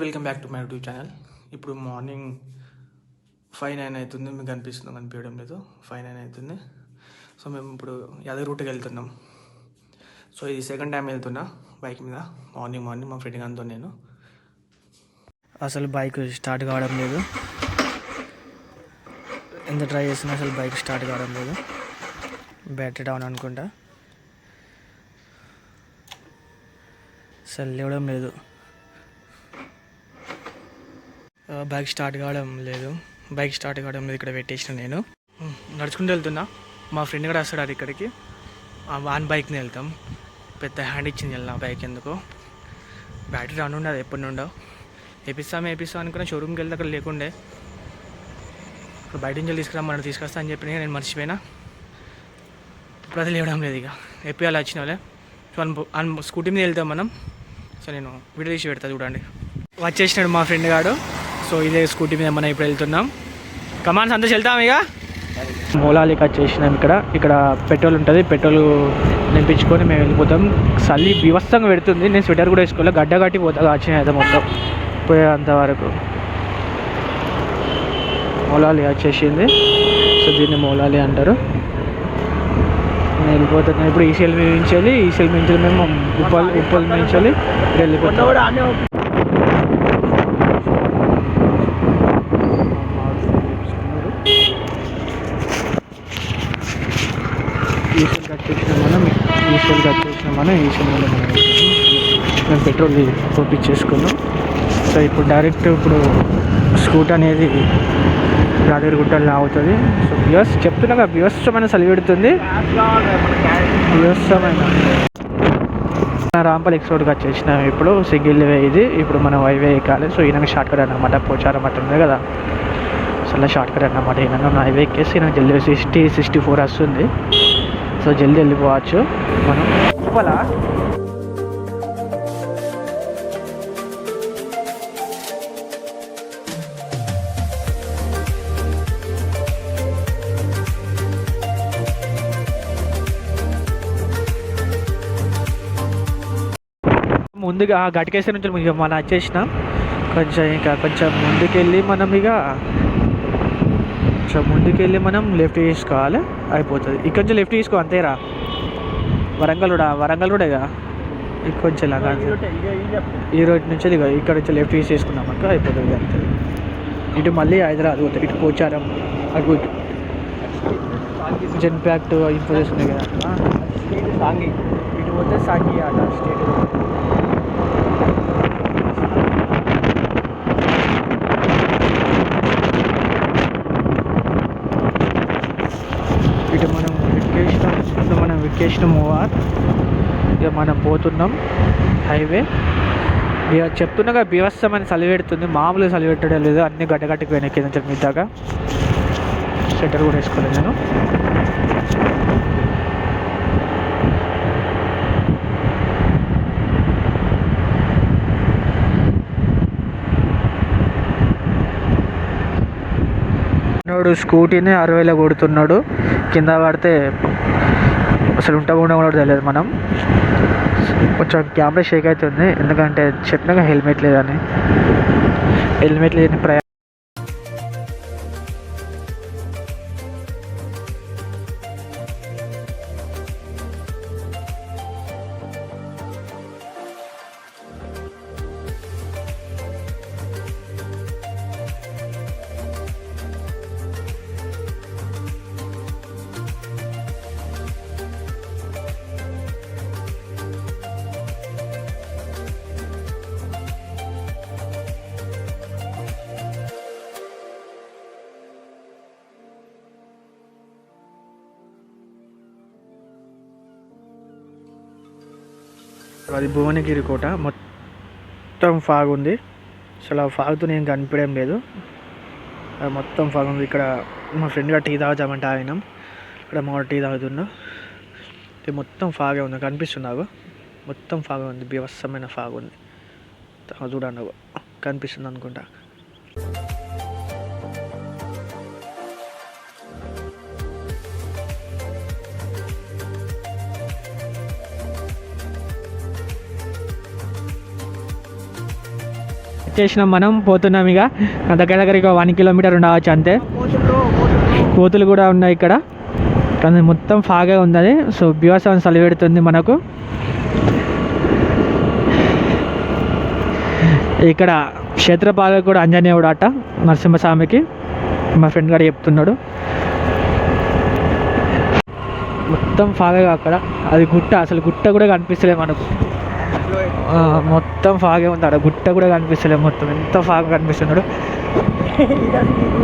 Welcome back to my YouTube channel. ఇప్పుడు morning 5:09 అవుతుంది. మీకు కనిపించడం లేదు, 5:09 అవుతుంది. సో మేము ఇప్పుడు యాదగిరి రూట్కి వెళ్తున్నాం. సో ఇది సెకండ్ టైం వెళ్తున్నా బైక్ మీద. మార్నింగ్ మా ఫ్రెండ్ గారితో నేను. అసలు బైక్ స్టార్ట్ కావడం లేదు, ఎంత ట్రై చేసినా అసలు బైక్ స్టార్ట్ కావడం లేదు. బ్యాటరీ డౌన్ అనుకుంటా, అసలు లేవడం లేదు. బైక్ స్టార్ట్ కావడం లేదు. ఇక్కడ పెట్టేసిన నేను నడుచుకుంటూ వెళ్తున్నా. మా ఫ్రెండ్ కూడా వస్తాడు ఇక్కడికి. వాన్ బైక్ని వెళ్తాం. పెద్ద హ్యాండ్ ఇచ్చింది వెళ్ళిన బైక్ ఎందుకో. బ్యాటరీ రన్ ఉండదు ఎప్పటి నుండో. వేపిస్తాం అనుకున్నా. షోరూమ్కి వెళ్తే అక్కడ లేకుండే. ఇప్పుడు బయట నుంచి తీసుకొస్తా అని చెప్పి నేను మర్చిపోయినా. ఇప్పుడు అది లేవడం లేదు. ఇక వేపియాలి వచ్చిన వాళ్ళే. సో స్కూటీ మీద వెళ్తాం మనం. సో నేను వీడియో తీసి పెడతా చూడండి. వచ్చేసినాడు మా ఫ్రెండ్ గాడు. సో ఇదే స్కూటీ మీద మనం ఇప్పుడు వెళ్తున్నాం. కమాన్ సంతోష్ వెళ్తాం. ఇక మూలాలికి వచ్చేసినాం. ఇక్కడ పెట్రోల్ ఉంటుంది. పెట్రోల్ నింపించుకొని మేము వెళ్ళిపోతాం. చలి బీభత్సంగా పెడుతుంది. నేను స్వెటర్ కూడా వేసుకోవాలి. గడ్డ కట్టి పోతా వచ్చినాయి అయితే మొత్తం పోయేంతవరకు. మూలాలి వచ్చేసింది. సో దీన్ని మూలాలి అంటారు. నేను వెళ్ళిపోతున్నాను ఇప్పుడు. ఈసీఎల్ మించాలి మేము ఉప్పల్ మించాలి వెళ్ళిపోతాం. ఈసీఎల్కి వచ్చేసిన మనం మేము పెట్రోల్ పంపించేసుకున్నాం. సో ఇప్పుడు డైరెక్ట్ స్కూట్ అనేది యాదగిరిగుట్టలో అవుతుంది. సో చెప్తున్నా కదా, వ్యవస్థమైన చలి పెడుతుంది. వ్యవస్థమైన రాంపల్ ఎక్స్ రోడ్కి వచ్చేసినాం. ఇప్పుడు సింగిల్ వే ఇది. ఇప్పుడు మనం హైవే ఎక్కాలి. సో ఈయన షార్ట్ కట్ అన్నమాట. పోచారం అట్ట ఉంది కదా, సో అలా షార్ట్ కట్ అన్నమాట. ఈయన హైవే ఎక్కేసి నాకు జల్దీ 64 వస్తుంది. సో జల్దీ వెళ్ళిపోవచ్చు మనం. ఉప్పలా ముందుగా గట్కేశ్వర నుంచి మనం వచ్చేసినాం. కొంచెం ముందుకెళ్ళి మనం లెఫ్ట్ తీసుకోవాలి, అయిపోతుంది. ఇక్కడ నుంచి లెఫ్ట్ తీసుకో అంతేరా. వరంగల్ రోడేగా. కొంచెం లాగా ఈ రోడ్ నుంచి ఇక్కడ నుంచి లెఫ్ట్ తీసుకున్నాం అనుకో అయిపోతుంది అంతే. ఇటు మళ్ళీ హైదరాబాద్ పోతుంది. ఇటు పోచారం అటు జెన్పాక్ట్ ఇన్ఫోసిస్ ఉన్నాయి కదా, సాంగి. ఇటు పోతే సాంగి ఆట స్టేట్. ఇటు మనం వెకేషన్ మూవార్. ఇక మనం పోతున్నాం హైవే. ఇక చెప్తున్నాగా బీభత్సమైన చలి పెడుతుంది. మామూలుగా చలి పెట్టడం లేదు. అన్ని గడ్డగట్టుకు వెనక్కి మీ దాకా. స్వెటర్ కూడా వేసుకోలేదు నేను. స్కూటీని 60లో కొడుతున్నాడు. కింద పడితే అసలు ఉంటాకుండా కూడా తెలియదు. మనం కొంచెం కెమెరా షేక్ అవుతుంది, ఎందుకంటే చెప్పినాక హెల్మెట్ లేదని అది భువనగిరి కోట. మొత్తం ఫాగ్ ఉంది. అసలు ఆ ఫాగ్తో నేను కనిపించడం లేదు. అది మొత్తం ఫాగ్ ఉంది. ఇక్కడ మా ఫ్రెండ్గా టీ తాగుతామంటే ఆగినాం. ఇక్కడ మా టీ తాగుతున్నా. ఇది మొత్తం ఫాగే ఉంది, కనిపిస్తుంది. మొత్తం ఫాగ్ ఉంది, బీభత్సమైన ఫాగ్ ఉంది. చూడండి, కనిపిస్తుంది అనుకుంటా. వచ్చేసినాం, మనం పోతున్నాం ఇక దగ్గర దగ్గర ఇక 1 కిలోమీటర్ ఉండవచ్చు అంతే. కోతులు కూడా ఉన్నాయి ఇక్కడ, కానీ మొత్తం ఫాగా ఉంది. సో బీభత్సం చలి పెడుతుంది మనకు. ఇక్కడ క్షేత్రపాలకుడు కూడా ఆంజనేయుడు అట నరసింహస్వామికి, మా ఫ్రెండ్ గారు చెప్తున్నాడు. మొత్తం ఫాగా అక్కడ, అది గుట్ట, అసలు గుట్ట కూడా కనిపిస్తలేదు మనకు. మొత్తం ఫాగే ఉంది అక్కడ, గుట్ట కూడా కనిపిస్తలేదు. మొత్తం ఎంత ఫాగ్ కనిపిస్తున్నాడు.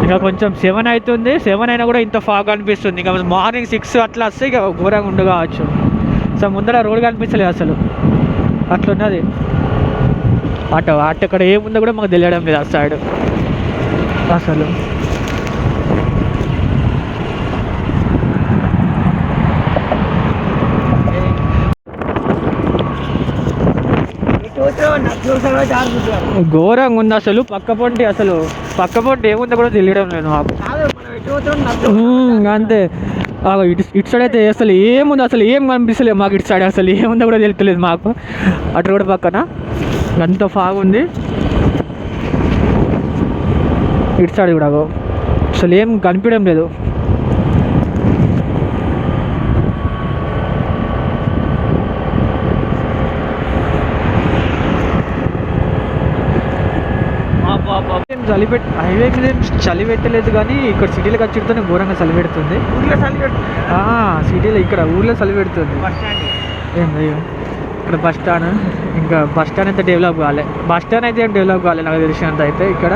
ఇంకా కొంచెం 7 అవుతుంది, 7 అయినా కూడా ఇంత ఫాగ్ కనిపిస్తుంది. ఇంకా మార్నింగ్ 6 అట్లా వస్తే ఇక ఘోరంగా ఉండు కావచ్చు. సో ముందర రోడ్ కనిపిస్తలేదు అసలు, అట్లున్నది. అటు అక్కడ ఏముందో కూడా మాకు తెలియడం లేదు ఆ సైడ్ అసలు. ఘోరంగా ఉంది అసలు. పక్క పొంటి ఏముందో కూడా తెలియడం లేదు మాకు. అంతే ఇటు సైడ్ అయితే అసలు ఏముంది, అసలు ఏం కనిపిస్తలేదు మాకు. ఇటు సైడ్ అసలు ఏముందో కూడా తెలియలేదు మాకు. అటు కూడా పక్కన అంత బాగుంది. ఇటు సైడ్ కూడా అసలు ఏం కనిపించడం లేదు. హైవే మీద ఏం చలి పెట్టలేదు, కానీ ఇక్కడ సిటీలకు వచ్చితేనే ఘోరంగా చలి పెడుతుంది. సిటీలో ఇక్కడ ఊర్లో చలి పెడుతుంది. ఏంది ఇక్కడ బస్ స్టాండ్, ఇంకా బస్ స్టాండ్ అయితే డెవలప్ కాలే. బస్ స్టాండ్ అయితే ఏం డెవలప్ కాలేదు నాకు తెలిసినంత అయితే. ఇక్కడ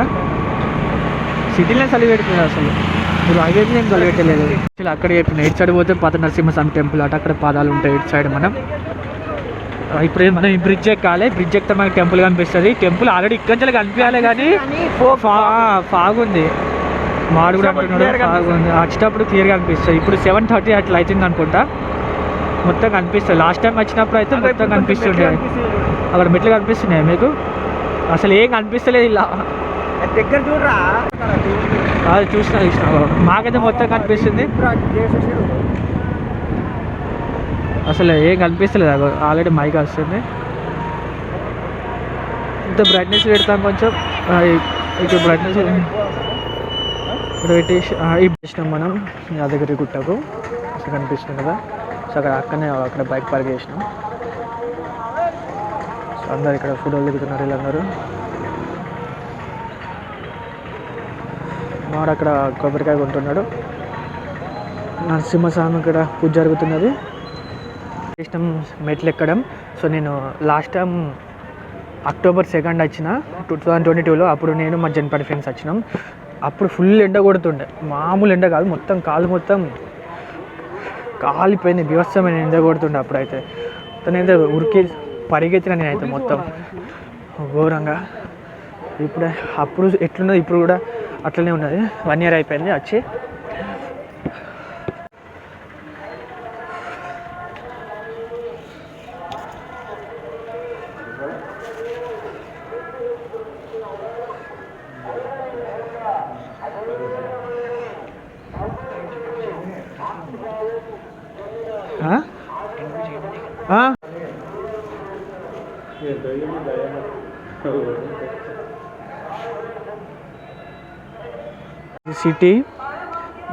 సిటీలో చలి పెడుతుంది అసలు. ఇప్పుడు హైవే మీద ఏం చలి పెట్టలేదు. అక్కడ చెప్పిన ఇటు సైడ్ పోతే పాత నరసింహస్వామి టెంపుల్ అట, అక్కడ పాదాలు ఉంటాయి ఇటు సైడ్. ఇప్పుడు మనం ఈ బ్రిడ్జ్ ఎక్కాలి, బ్రిడ్జ్ ఎక్కితే మనకి టెంపుల్ కనిపిస్తుంది. టెంపుల్ ఆల్రెడీ ఇక్కడ నుంచి కనిపించాలి, కానీ ఫాగ్ ఉంది. మాడు కూడా అంటున్నాడు ఫాగ్ ఉంది. వచ్చేటప్పుడు క్లియర్గా కనిపిస్తుంది. ఇప్పుడు 7:30 అట్లా అవుతుంది అనుకుంటా, మొత్తం కనిపిస్తుంది. లాస్ట్ టైం వచ్చినప్పుడు అయితే మొత్తం కనిపిస్తుండే. అక్కడ మెట్లు కనిపిస్తున్నాయి మీకు, అసలు ఏం కనిపిస్తలేదు ఇలా దగ్గర చూడరా. అది చూసినా మాకైతే మొత్తం కనిపిస్తుంది. అసలు ఏం కనిపిస్తలేదు. ఆల్రెడీ మైక్ వస్తుంది. ఇంత బ్రైట్నెస్ పెడతాం కొంచెం. ఇక్కడ బ్రైట్నెస్ పెట్టేసినాం మనం యాదగిరి గుట్టకు. అసలు కనిపిస్తుంది కదా. సో అక్కడ బైక్ పార్క్ చేసినాం. సో అందరు ఇక్కడ ఫోటోలు దిగుతున్నారు వీళ్ళందరూ. మాడు అక్కడ కొబ్బరికాయ కొంటున్నాడు. నరసింహస్వామి ఇక్కడ పూజ జరుగుతున్నది. ఇష్టం మెట్లు ఎక్కడం. సో నేను లాస్ట్ టైం October 2nd వచ్చిన 2022లో. అప్పుడు నేను మా జన్పడి ఫ్రెండ్స్ వచ్చినాం. అప్పుడు ఫుల్ ఎండ కొడుతుండే, మామూలు ఎండ కాదు. మొత్తం కాలు మొత్తం కాలిపోయింది, బీభత్సమైన ఎండ కొడుతుండే. అప్పుడైతే నేనైతే ఉరికి పరిగెత్తిన, నేనైతే మొత్తం ఘోరంగా. ఇప్పుడే అప్పుడు ఎట్లున్నది ఇప్పుడు కూడా అట్లనే ఉన్నది. 1 year అయిపోయింది వచ్చి. సిటీ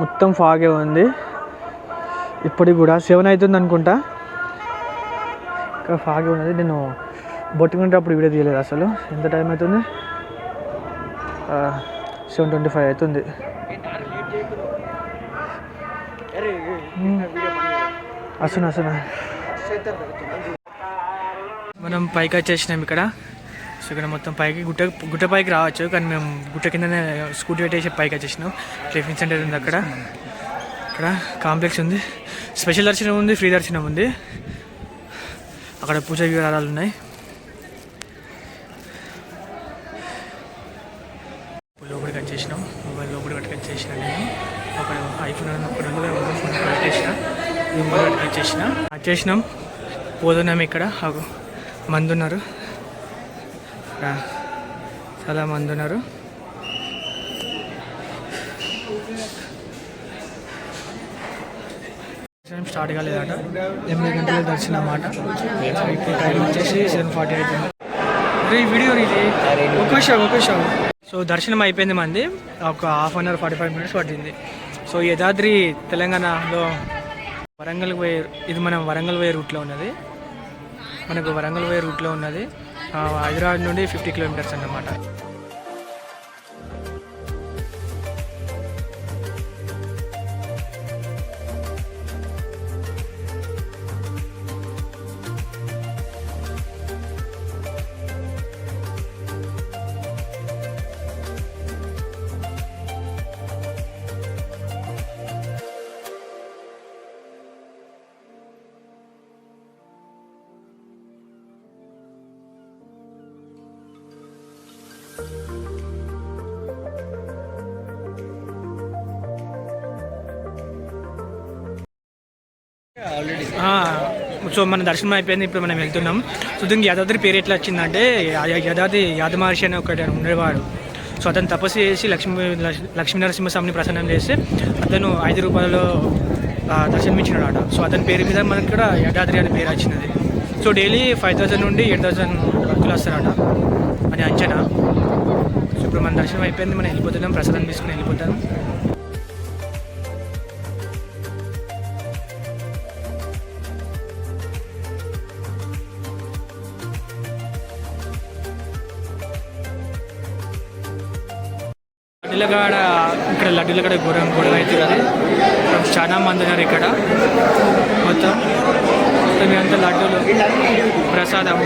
మొత్తం ఫాగే ఉంది. ఇప్పటికి కూడా 7 అవుతుంది అనుకుంటా, ఇంకా ఫాగే ఉన్నది. నేను బొట్టింగ్ అప్పుడు వీడియో తీయలేదు అసలు. ఎంత టైం అవుతుంది? 7:25 అవుతుంది. అసలు మనం పైకి వచ్చేసినాం ఇక్కడ. సో ఇక్కడ మొత్తం పైకి గుట్ట పైకి రావచ్చు, కానీ మేము గుట్ట కిందనే స్కూటీ పెట్టేసి పైకి వచ్చేసినాం. టిఫిన్ సెంటర్ ఉంది అక్కడ. ఇక్కడ కాంప్లెక్స్ ఉంది, స్పెషల్ దర్శనం ఉంది, ఫ్రీ దర్శనం ఉంది. అక్కడ పూజ వివరాలు ఉన్నాయి. లోపలికి వచ్చేసినాం. మొబైల్ లోపలికి పట్టుకు వచ్చేసిన నేను. ఒక ఐఫోన్ ఫోన్ వచ్చేసినాం. పోతున్నాం. ఇక్కడ మంది ఉన్నారు, చాలా మంది ఉన్నారు. దర్శనం స్టార్ట్ కాలేదట, 8 గంటలకు దర్శనం అన్నమాట. ఇప్పుడు టైం వచ్చేసి 7:40 అవుతుంది. వీడియో ఇది ఒక్కోషం సో దర్శనం అయిపోయింది మంది ఒక హాఫ్ అన్ అవర్ 45 minutes పట్టింది. సో యాదాద్రి తెలంగాణలో వరంగల్ పోయే ఇది మనం వరంగల్ పోయే రూట్లో ఉన్నది. హైదరాబాద్ నుండి 50 kilometers అన్నమాట. సో మన దర్శనం అయిపోయింది. ఇప్పుడు మనం వెళ్తున్నాం. సో దీనికి యాదాద్రి పేరు ఎట్లా వచ్చిందంటే యాద మహర్షి అని ఒకటి ఉండేవాడు. సో అతను తపస్సు చేసి లక్ష్మీ నరసింహస్వామిని ప్రసన్నం చేసి అతను 5 రూపాయలలో దర్శనమిచ్చినాడు. సో అతని పేరు మీద మనకి కూడా యాదాద్రి అనే పేరు వచ్చినది. సో డైలీ 5,000 నుండి 8,000 భక్తులు వస్తారట అని అంచనా. సో ఇప్పుడు మన దర్శనం అయిపోయింది. మనం వెళ్ళిపోతున్నాం. ప్రసాదం తీసుకుని వెళ్ళిపోతాం. లడ్డూల కాడ గొడవ అవుతుంది. చాలా మంది ఉన్నారు ఇక్కడ. మొత్తం అంతా లడ్డూలు ప్రసాదం.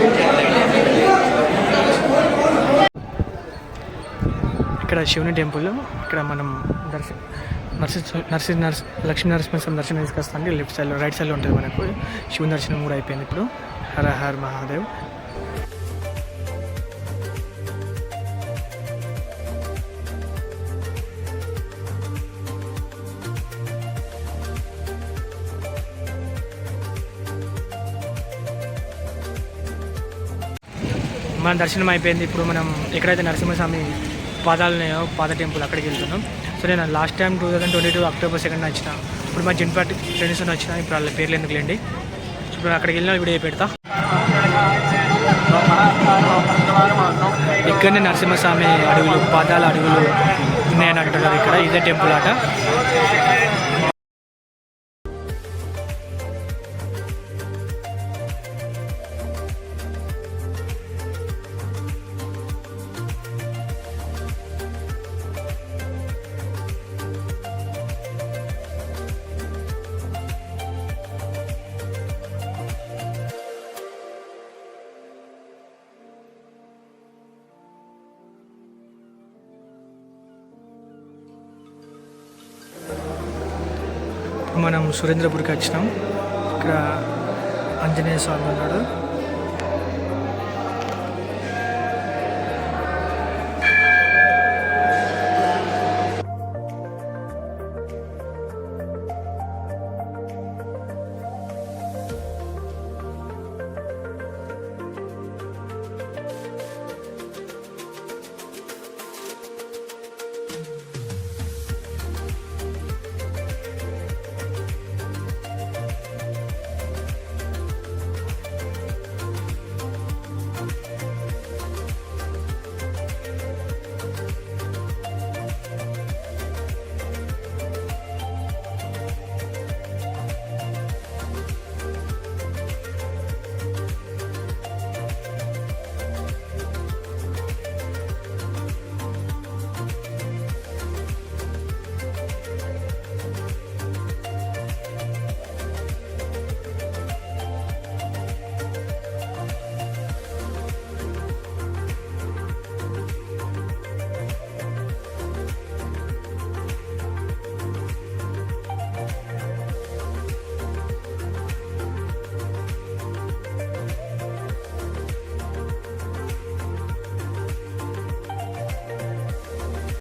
ఇక్కడ శివుని టెంపుల్. ఇక్కడ మనం లక్ష్మీ నరసింహస్వామి దర్శనం తీసుకొస్తాం. లెఫ్ట్ సైడ్లో రైట్ సైడ్లో ఉంటుంది మనకు. శివుని దర్శనం కూడా అయిపోయింది. ఇప్పుడు హర హర్ మహాదేవ్. మన దర్శనం అయిపోయింది. ఇప్పుడు మనం ఎక్కడైతే నరసింహస్వామి పాదాలు ఉన్నాయో పాద టెంపుల్ అక్కడికి వెళ్తున్నాం. సో నేను లాస్ట్ టైం 2022 October 2 వచ్చిన. ఇప్పుడు మా జిన్పాటి ఫ్రెండ్స్ వచ్చిన. ఇప్పుడు వాళ్ళ పేర్లు ఎందుకు లేండి. ఇప్పుడు అక్కడికి వెళ్ళిన వీడియో పెడతా. ఇక్కడనే నరసింహస్వామి అడుగులు పాదాల అడుగులు ఉన్నాయని అంటున్నారు. ఇక్కడ ఇదే టెంపుల్ ఆట. మనం సురేంద్రపూర్కి వచ్చినాం. ఇక్కడ ఆంజనేయ స్వామి ఉన్నాడు.